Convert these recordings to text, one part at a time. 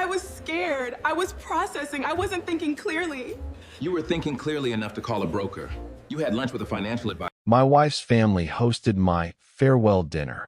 was scared. I was processing. I wasn't thinking clearly. You were thinking clearly enough to call a broker. You had lunch with a financial advisor. My wife's family hosted my farewell dinner.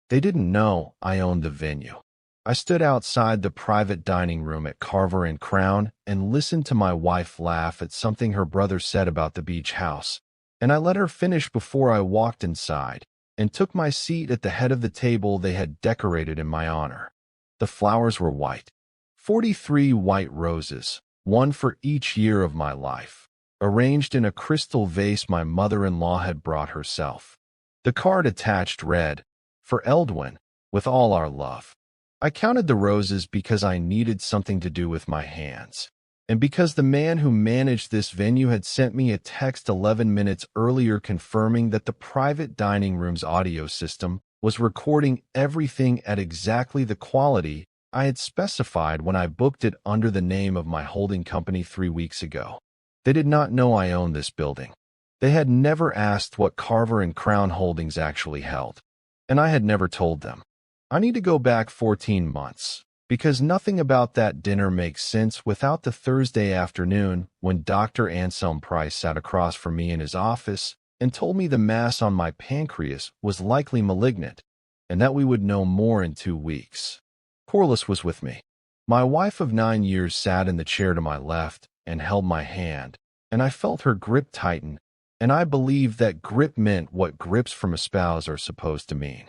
They didn't know I owned the venue. I stood outside the private dining room at Carver & Crown and listened to my wife laugh at something her brother said about the beach house, and I let her finish before I walked inside and took my seat at the head of the table they had decorated in my honor. The flowers were white. 43 white roses, one for each year of my life, arranged in a crystal vase my mother-in-law had brought herself. The card attached read, "For Eldwin, with all our love." I counted the roses because I needed something to do with my hands, and because the man who managed this venue had sent me a text 11 minutes earlier confirming that the private dining room's audio system was recording everything at exactly the quality I had specified when I booked it under the name of my holding company 3 weeks ago. They did not know I owned this building. They had never asked what Carver & Crown Holdings actually held, and I had never told them. I need to go back 14 months, because nothing about that dinner makes sense without the Thursday afternoon when Dr. Anselm Price sat across from me in his office and told me the mass on my pancreas was likely malignant, and that we would know more in 2 weeks. Corliss was with me. My wife of 9 years sat in the chair to my left and held my hand, and I felt her grip tighten, and I believed that grip meant what grips from a spouse are supposed to mean.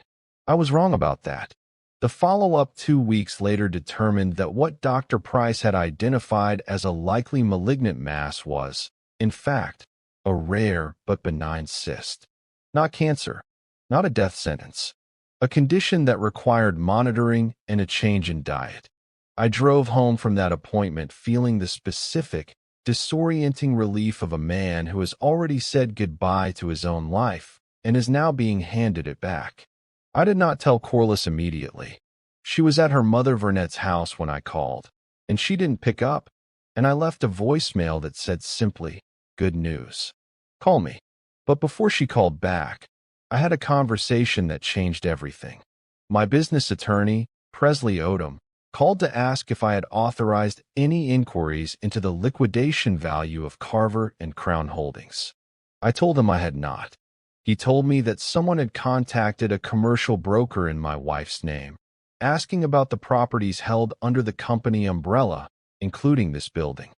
I was wrong about that. The follow-up 2 weeks later determined that what Dr. Price had identified as a likely malignant mass was, in fact, a rare but benign cyst. Not cancer, not a death sentence, a condition that required monitoring and a change in diet. I drove home from that appointment feeling the specific, disorienting relief of a man who has already said goodbye to his own life and is now being handed it back. I did not tell Corliss immediately. She was at her mother Vernet's house when I called, and she didn't pick up, and I left a voicemail that said simply, "Good news. Call me." But before she called back, I had a conversation that changed everything. My business attorney, Presley Odom, called to ask if I had authorized any inquiries into the liquidation value of Carver & Crown Holdings. I told him I had not. He told me that someone had contacted a commercial broker in my wife's name, asking about the properties held under the company umbrella, including this building.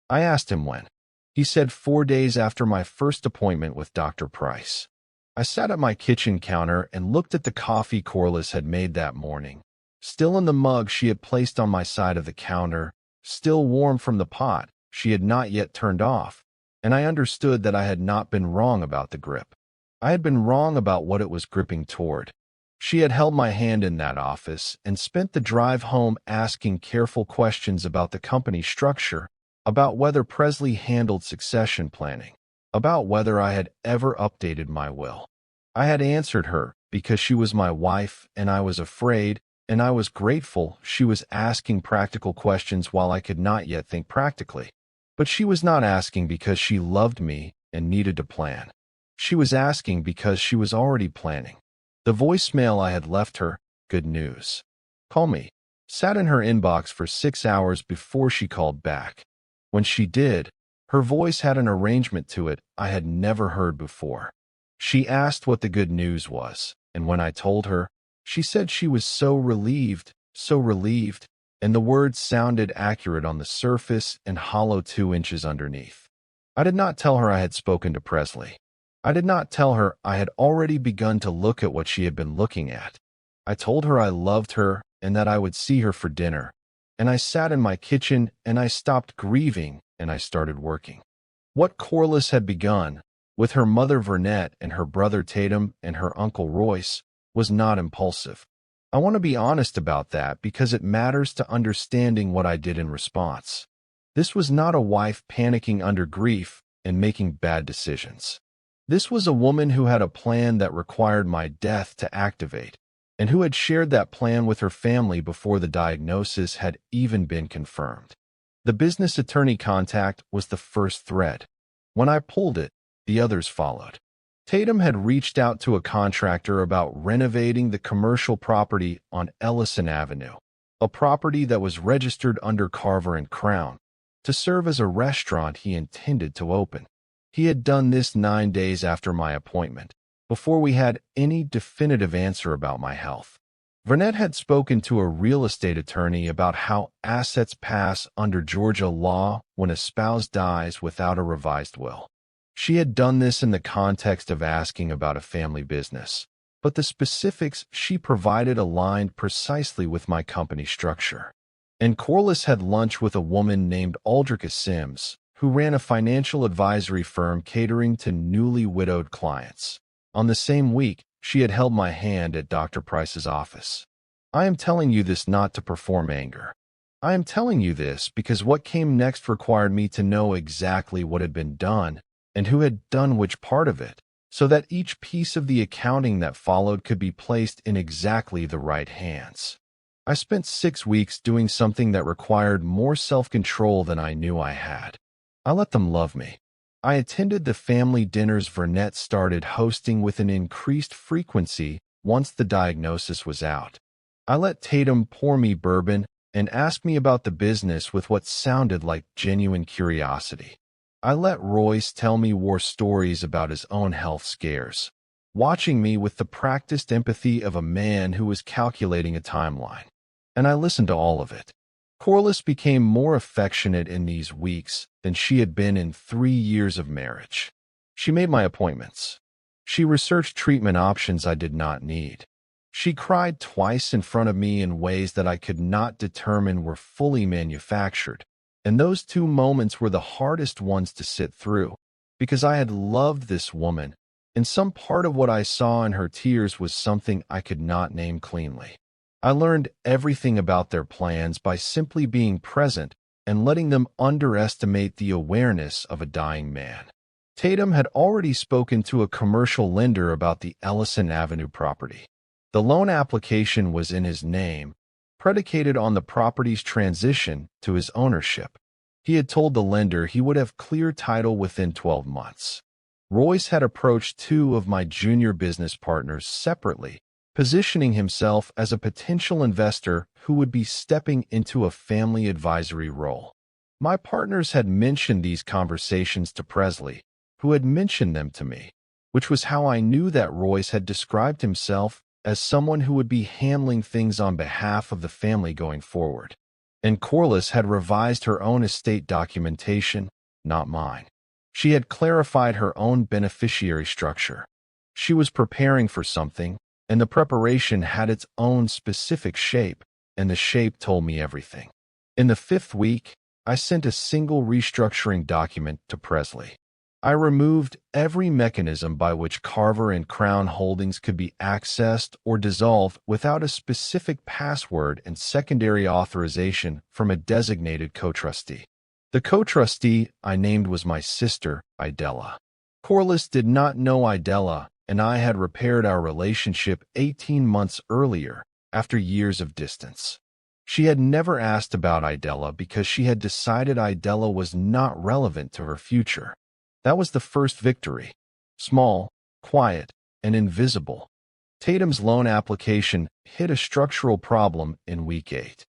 I asked him when. He said 4 days after my first appointment with Dr. Price. I sat at my kitchen counter and looked at the coffee Corliss had made that morning, still in the mug she had placed on my side of the counter, still warm from the pot she had not yet turned off, and I understood that I had not been wrong about the grip. I had been wrong about what it was gripping toward. She had held my hand in that office and spent the drive home asking careful questions about the company structure, about whether Presley handled succession planning, about whether I had ever updated my will. I had answered her because she was my wife and I was afraid, and I was grateful she was asking practical questions while I could not yet think practically. But she was not asking because she loved me and needed to plan. She was asking because she was already planning. The voicemail I had left her, "Good news. Call me," sat in her inbox for 6 hours before she called back. When she did, her voice had an arrangement to it I had never heard before. She asked what the good news was, and when I told her, she said she was so relieved, and the words sounded accurate on the surface and hollow 2 inches underneath. I did not tell her I had spoken to Presley. I did not tell her I had already begun to look at what she had been looking at. I told her I loved her and that I would see her for dinner, and I sat in my kitchen and I stopped grieving and I started working. What Corliss had begun, with her mother Vernet and her brother Tatum and her uncle Royce, was not impulsive. I want to be honest about that because it matters to understanding what I did in response. This was not a wife panicking under grief and making bad decisions. This was a woman who had a plan that required my death to activate, and who had shared that plan with her family before the diagnosis had even been confirmed. The business attorney contact was the first thread. When I pulled it, the others followed. Tatum had reached out to a contractor about renovating the commercial property on Ellison Avenue, a property that was registered under Carver and Crown, to serve as a restaurant he intended to open. He had done this 9 days after my appointment, before we had any definitive answer about my health. Vernet had spoken to a real estate attorney about how assets pass under Georgia law when a spouse dies without a revised will. She had done this in the context of asking about a family business, but the specifics she provided aligned precisely with my company structure. And Corliss had lunch with a woman named Aldrika Sims, who ran a financial advisory firm catering to newly widowed clients. On the same week, she had held my hand at Dr. Price's office. I am telling you this not to perform anger. I am telling you this because what came next required me to know exactly what had been done and who had done which part of it, so that each piece of the accounting that followed could be placed in exactly the right hands. I spent 6 weeks doing something that required more self-control than I knew I had. I let them love me. I attended the family dinners Vernet started hosting with an increased frequency once the diagnosis was out. I let Tatum pour me bourbon and ask me about the business with what sounded like genuine curiosity. I let Royce tell me war stories about his own health scares, watching me with the practiced empathy of a man who was calculating a timeline. And I listened to all of it. Corliss became more affectionate in these weeks than she had been in 3 years of marriage. She made my appointments. She researched treatment options I did not need. She cried twice in front of me in ways that I could not determine were fully manufactured, and those 2 moments were the hardest ones to sit through, because I had loved this woman, and some part of what I saw in her tears was something I could not name cleanly. I learned everything about their plans by simply being present and letting them underestimate the awareness of a dying man. Tatum had already spoken to a commercial lender about the Ellison Avenue property. The loan application was in his name, predicated on the property's transition to his ownership. He had told the lender he would have clear title within 12 months. Royce had approached 2 of my junior business partners separately, positioning himself as a potential investor who would be stepping into a family advisory role. My partners had mentioned these conversations to Presley, who had mentioned them to me, which was how I knew that Royce had described himself as someone who would be handling things on behalf of the family going forward. And Corliss had revised her own estate documentation, not mine. She had clarified her own beneficiary structure. She was preparing for something, and the preparation had its own specific shape, and the shape told me everything. In the 5th week, I sent a single restructuring document to Presley. I removed every mechanism by which Carver and Crown holdings could be accessed or dissolved without a specific password and secondary authorization from a designated co-trustee. The co-trustee I named was my sister, Idella. Corliss did not know Idella, and I had repaired our relationship 18 months earlier, after years of distance. She had never asked about Idella because she had decided Idella was not relevant to her future. That was the first victory. Small, quiet, and invisible. Tatum's loan application hit a structural problem in week 8.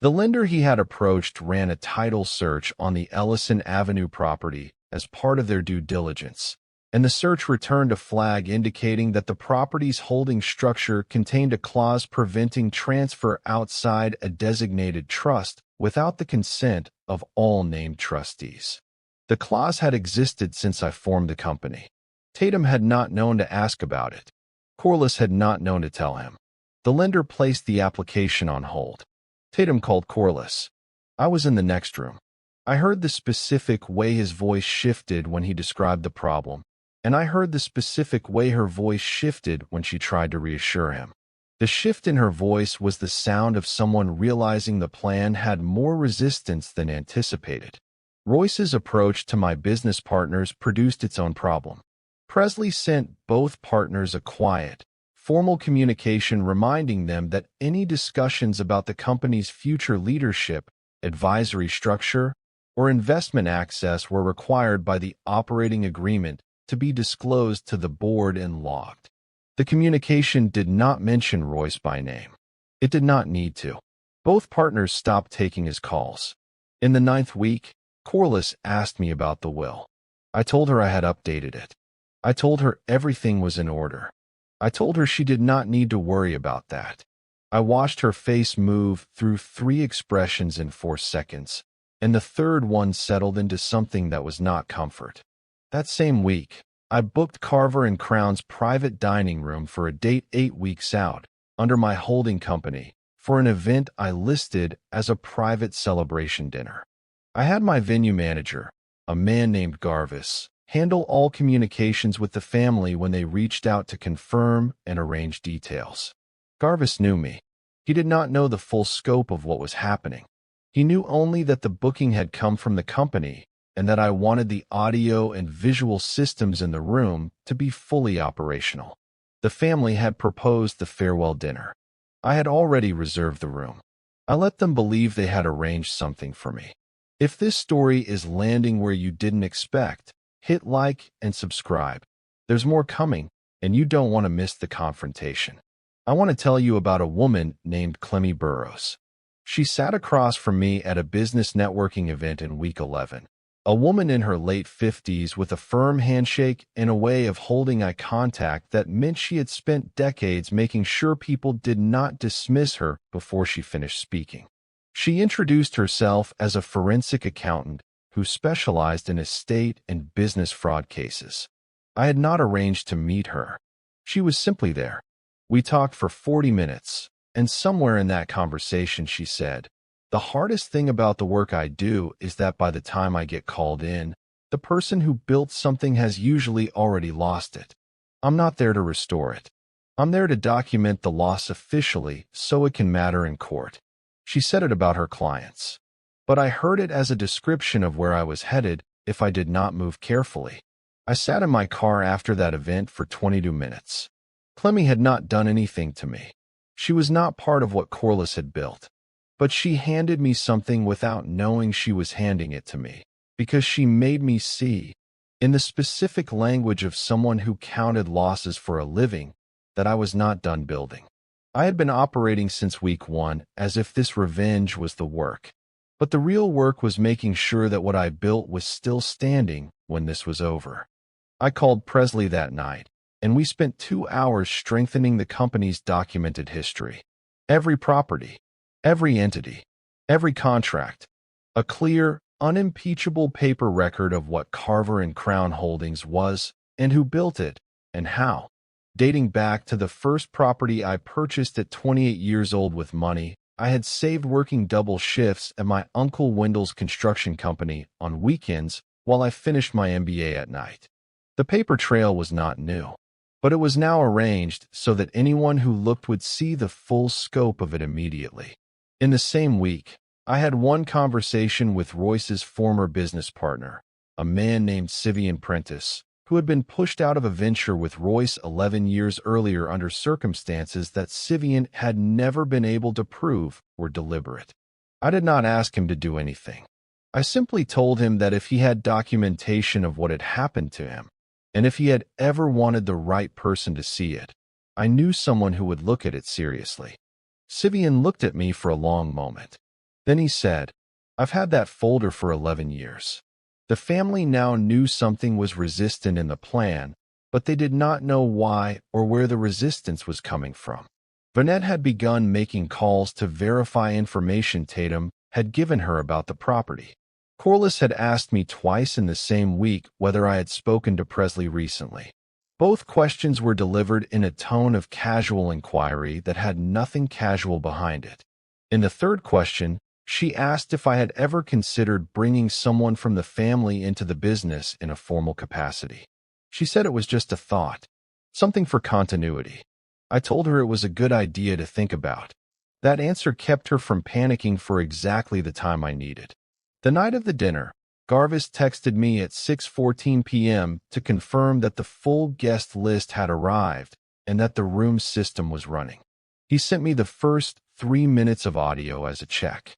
The lender he had approached ran a title search on the Ellison Avenue property as part of their due diligence, and the search returned a flag indicating that the property's holding structure contained a clause preventing transfer outside a designated trust without the consent of all named trustees. The clause had existed since I formed the company. Tatum had not known to ask about it. Corliss had not known to tell him. The lender placed the application on hold. Tatum called Corliss. I was in the next room. I heard the specific way his voice shifted when he described the problem, and I heard the specific way her voice shifted when she tried to reassure him. The shift in her voice was the sound of someone realizing the plan had more resistance than anticipated. Royce's approach to my business partners produced its own problem. Presley sent both partners a quiet, formal communication reminding them that any discussions about the company's future leadership, advisory structure, or investment access were required by the operating agreement to be disclosed to the board and logged. The communication did not mention Royce by name. It did not need to. Both partners stopped taking his calls. In the 9th week, Corliss asked me about the will. I told her I had updated it. I told her everything was in order. I told her she did not need to worry about that. I watched her face move through 3 expressions in 4 seconds, and the third one settled into something that was not comfort. That same week, I booked Carver and Crown's private dining room for a date 8 weeks out, under my holding company, for an event I listed as a private celebration dinner. I had my venue manager, a man named Garvis, handle all communications with the family when they reached out to confirm and arrange details. Garvis knew me. He did not know the full scope of what was happening. He knew only that the booking had come from the company and that I wanted the audio and visual systems in the room to be fully operational. The family had proposed the farewell dinner. I had already reserved the room. I let them believe they had arranged something for me. If this story is landing where you didn't expect, hit like and subscribe. There's more coming, and you don't want to miss the confrontation. I want to tell you about a woman named Clemmy Burrows. She sat across from me at a business networking event in week 11. A woman in her late 50s with a firm handshake and a way of holding eye contact that meant she had spent decades making sure people did not dismiss her before she finished speaking. She introduced herself as a forensic accountant who specialized in estate and business fraud cases. I had not arranged to meet her. She was simply there. We talked for 40 minutes, and somewhere in that conversation she said, "The hardest thing about the work I do is that by the time I get called in, the person who built something has usually already lost it. I'm not there to restore it. I'm there to document the loss officially so it can matter in court." She said it about her clients. But I heard it as a description of where I was headed if I did not move carefully. I sat in my car after that event for 22 minutes. Clemmy had not done anything to me. She was not part of what Corliss had built. But she handed me something without knowing she was handing it to me, because she made me see, in the specific language of someone who counted losses for a living, that I was not done building. I had been operating since week 1 as if this revenge was the work. But the real work was making sure that what I built was still standing when this was over. I called Presley that night, and we spent 2 hours strengthening the company's documented history. Every property, every entity, every contract. A clear, unimpeachable paper record of what Carver and Crown Holdings was and who built it and how. Dating back to the first property I purchased at 28 years old with money I had saved working double shifts at my Uncle Wendell's construction company on weekends while I finished my MBA at night. The paper trail was not new, but it was now arranged so that anyone who looked would see the full scope of it immediately. In the same week, I had one conversation with Royce's former business partner, a man named Sivian Prentice, who had been pushed out of a venture with Royce 11 years earlier under circumstances that Sivian had never been able to prove were deliberate. I did not ask him to do anything. I simply told him that if he had documentation of what had happened to him, and if he had ever wanted the right person to see it, I knew someone who would look at it seriously. Sivian looked at me for a long moment. Then he said, "I've had that folder for 11 years. The family now knew something was resistant in the plan, but they did not know why or where the resistance was coming from." Vanette had begun making calls to verify information Tatum had given her about the property. Corliss had asked me twice in the same week whether I had spoken to Presley recently. Both questions were delivered in a tone of casual inquiry that had nothing casual behind it. In the third question, she asked if I had ever considered bringing someone from the family into the business in a formal capacity. She said it was just a thought, something for continuity. I told her it was a good idea to think about. That answer kept her from panicking for exactly the time I needed. The night of the dinner, Garvis texted me at 6:14 p.m. to confirm that the full guest list had arrived and that the room system was running. He sent me the first 3 minutes of audio as a check.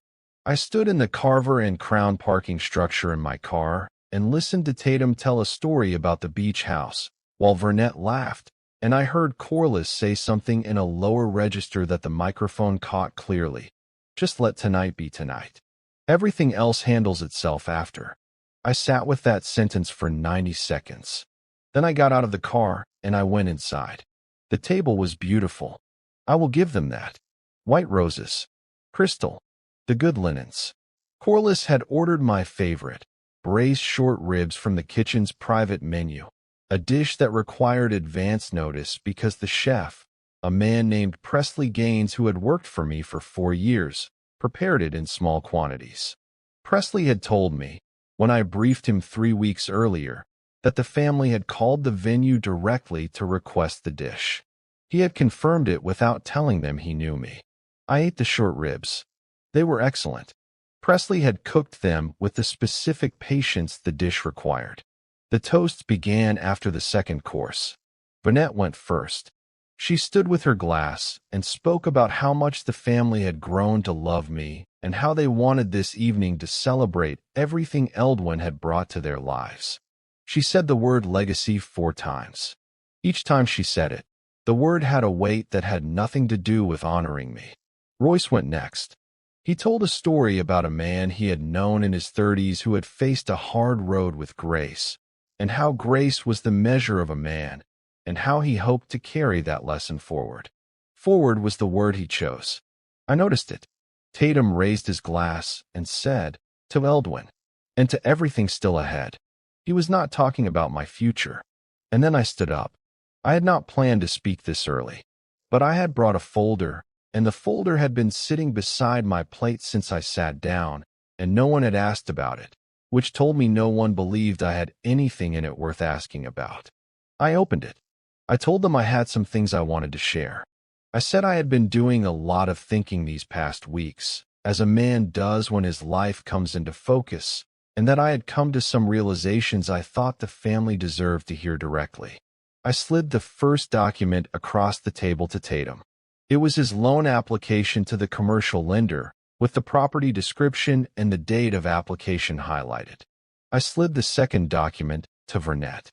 I stood in the Carver and Crown parking structure in my car and listened to Tatum tell a story about the beach house, while Vernette laughed, and I heard Corliss say something in a lower register that the microphone caught clearly. Just let tonight be tonight. Everything else handles itself after. I sat with that sentence for 90 seconds. Then I got out of the car and I went inside. The table was beautiful. I will give them that. White roses. Crystal. The good linens. Corliss had ordered my favorite, braised short ribs from the kitchen's private menu, a dish that required advance notice because the chef, a man named Presley Gaines who had worked for me for 4 years, prepared it in small quantities. Presley had told me, when I briefed him 3 weeks earlier, that the family had called the venue directly to request the dish. He had confirmed it without telling them he knew me. I ate the short ribs. They were excellent. Presley had cooked them with the specific patience the dish required. The toasts began after the second course. Vanette went first. She stood with her glass and spoke about how much the family had grown to love me and how they wanted this evening to celebrate everything Eldwin had brought to their lives. She said the word legacy 4 times. Each time she said it, the word had a weight that had nothing to do with honoring me. Royce went next. He told a story about a man he had known in his 30s who had faced a hard road with grace, and how grace was the measure of a man, and how he hoped to carry that lesson forward. Forward was the word he chose. I noticed it. Tatum raised his glass and said, "To Eldwin, and to everything still ahead." He was not talking about my future. And then I stood up. I had not planned to speak this early, but I had brought a folder, and the folder had been sitting beside my plate since I sat down, and no one had asked about it, which told me no one believed I had anything in it worth asking about. I opened it. I told them I had some things I wanted to share. I said I had been doing a lot of thinking these past weeks, as a man does when his life comes into focus, and that I had come to some realizations I thought the family deserved to hear directly. I slid the first document across the table to Tatum. It was his loan application to the commercial lender, with the property description and the date of application highlighted. I slid the second document to Vanette.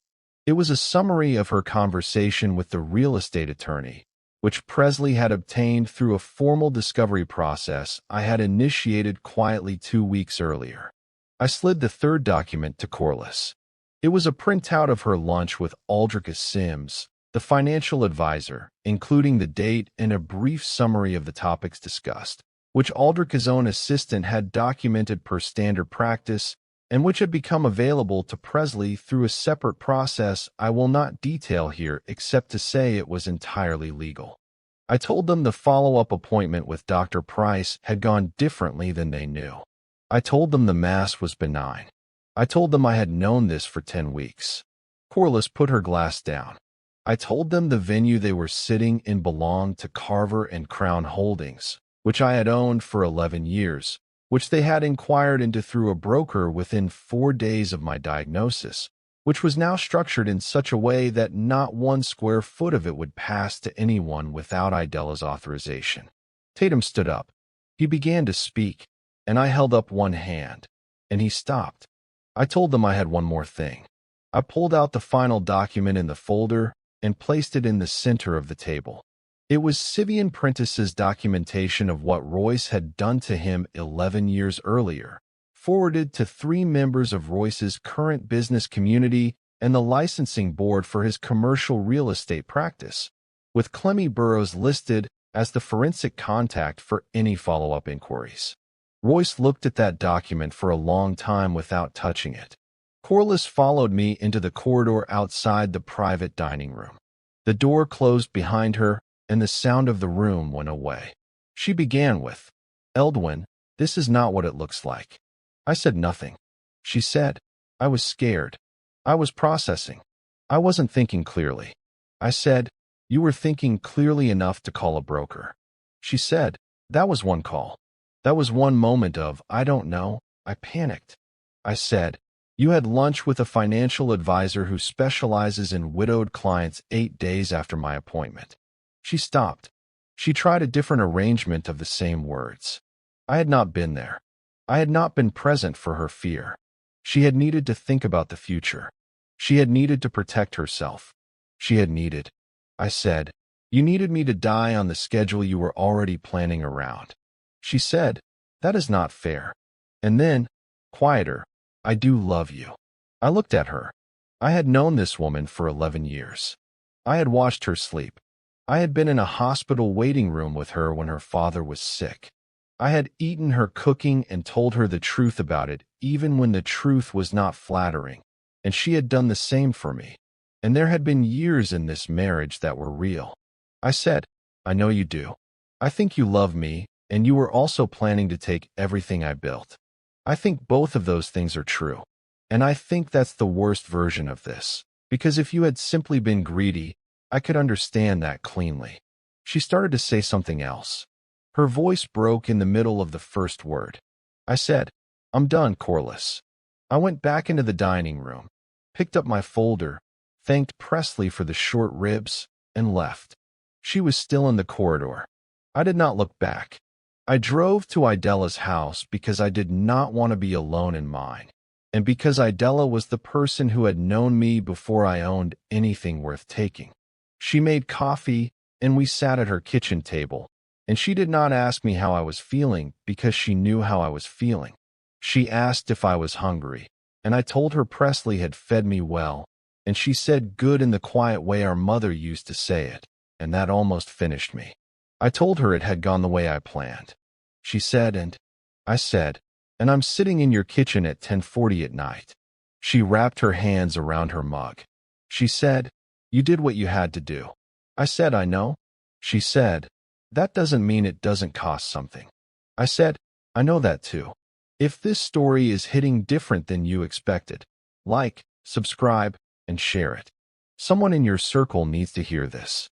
It was a summary of her conversation with the real estate attorney, which Presley had obtained through a formal discovery process I had initiated quietly 2 weeks earlier. I slid the third document to Corliss. It was a printout of her lunch with Aldrich Sims, the financial advisor, including the date and a brief summary of the topics discussed, which Aldrich's own assistant had documented per standard practice and which had become available to Presley through a separate process I will not detail here except to say it was entirely legal. I told them the follow-up appointment with Dr. Price had gone differently than they knew. I told them the mass was benign. I told them I had known this for 10 weeks. Corliss put her glass down. I told them the venue they were sitting in belonged to Carver and Crown Holdings, which I had owned for 11 years, which they had inquired into through a broker within 4 days of my diagnosis, which was now structured in such a way that not 1 square foot of it would pass to anyone without Idela's authorization. Tatum stood up. He began to speak, and I held up one hand, and he stopped. I told them I had one more thing. I pulled out the final document in the folder and placed it in the center of the table. It was Sivian Prentice's documentation of what Royce had done to him 11 years earlier, forwarded to 3 members of Royce's current business community and the licensing board for his commercial real estate practice, with Clemmy Burrows listed as the forensic contact for any follow-up inquiries. Royce looked at that document for a long time without touching it. Corliss followed me into the corridor outside the private dining room. The door closed behind her, and the sound of the room went away. She began with, "Eldwin, this is not what it looks like." I said nothing. She said, "I was scared. I was processing. I wasn't thinking clearly." I said, "You were thinking clearly enough to call a broker." She said, "That was one call. That was one moment of, I don't know." I panicked. I said, "You had lunch with a financial advisor who specializes in widowed clients 8 days after my appointment." She stopped. She tried a different arrangement of the same words. I had not been there. I had not been present for her fear. She had needed to think about the future. She had needed to protect herself. She had needed. I said, "You needed me to die on the schedule you were already planning around." She said, "That is not fair." And then, quieter, "I do love you." I looked at her. I had known this woman for 11 years. I had watched her sleep. I had been in a hospital waiting room with her when her father was sick. I had eaten her cooking and told her the truth about it, even when the truth was not flattering. And she had done the same for me. And there had been years in this marriage that were real. I said, "I know you do. I think you love me, and you were also planning to take everything I built. I think both of those things are true. And I think that's the worst version of this. Because if you had simply been greedy, I could understand that cleanly." She started to say something else. Her voice broke in the middle of the first word. I said, "I'm done, Corliss." I went back into the dining room, picked up my folder, thanked Presley for the short ribs, and left. She was still in the corridor. I did not look back. I drove to Idela's house because I did not want to be alone in mine, and because Idela was the person who had known me before I owned anything worth taking. She made coffee, and we sat at her kitchen table, and she did not ask me how I was feeling because she knew how I was feeling. She asked if I was hungry, and I told her Presley had fed me well, and she said good in the quiet way our mother used to say it, and that almost finished me. I told her it had gone the way I planned. She said, "And?" I said, "And I'm sitting in your kitchen at 10:40 at night." She wrapped her hands around her mug. She said, "You did what you had to do." I said, "I know." She said, "That doesn't mean it doesn't cost something." I said, "I know that too." If this story is hitting different than you expected, like, subscribe, and share it. Someone in your circle needs to hear this.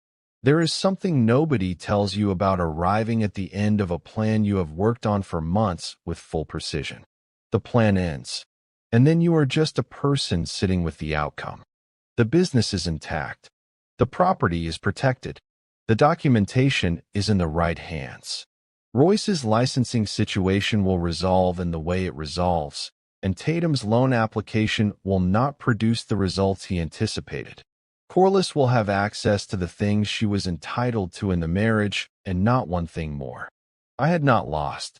There is something nobody tells you about arriving at the end of a plan you have worked on for months with full precision. The plan ends, and then you are just a person sitting with the outcome. The business is intact. The property is protected. The documentation is in the right hands. Royce's licensing situation will resolve in the way it resolves, and Tatum's loan application will not produce the results he anticipated. Corliss will have access to the things she was entitled to in the marriage, and not one thing more. I had not lost,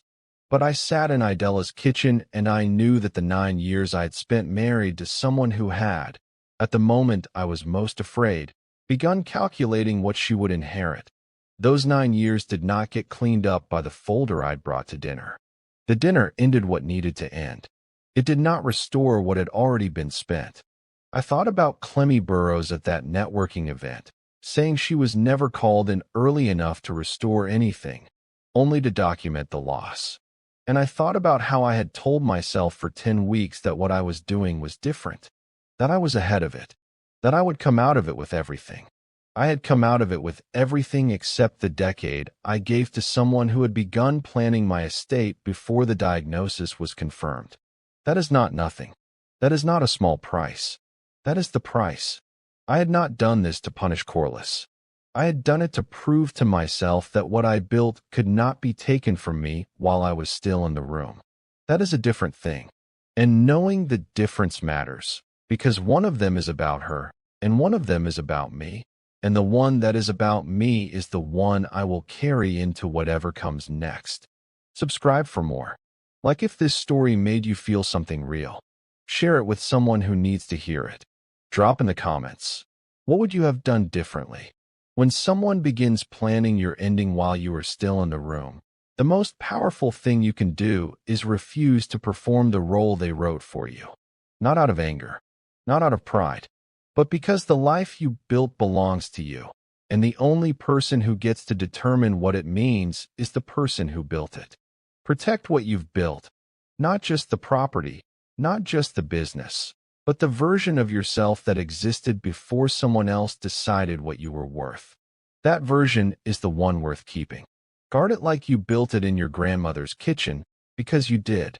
but I sat in Idela's kitchen and I knew that the 9 years I had spent married to someone who had, at the moment I was most afraid, begun calculating what she would inherit. Those 9 years did not get cleaned up by the folder I'd brought to dinner. The dinner ended what needed to end. It did not restore what had already been spent. I thought about Clemmy Burrows at that networking event, saying she was never called in early enough to restore anything, only to document the loss. And I thought about how I had told myself for 10 weeks that what I was doing was different, that I was ahead of it, that I would come out of it with everything. I had come out of it with everything except the decade I gave to someone who had begun planning my estate before the diagnosis was confirmed. That is not nothing. That is not a small price. That is the price. I had not done this to punish Corliss. I had done it to prove to myself that what I built could not be taken from me while I was still in the room. That is a different thing. And knowing the difference matters, because one of them is about her, and one of them is about me. And the one that is about me is the one I will carry into whatever comes next. Subscribe for more. Like if this story made you feel something real. Share it with someone who needs to hear it. Drop in the comments. What would you have done differently? When someone begins planning your ending while you are still in the room, the most powerful thing you can do is refuse to perform the role they wrote for you. Not out of anger, not out of pride, but because the life you built belongs to you, and the only person who gets to determine what it means is the person who built it. Protect what you've built, not just the property, not just the business, but the version of yourself that existed before someone else decided what you were worth. That version is the one worth keeping. Guard it like you built it in your grandmother's kitchen, because you did.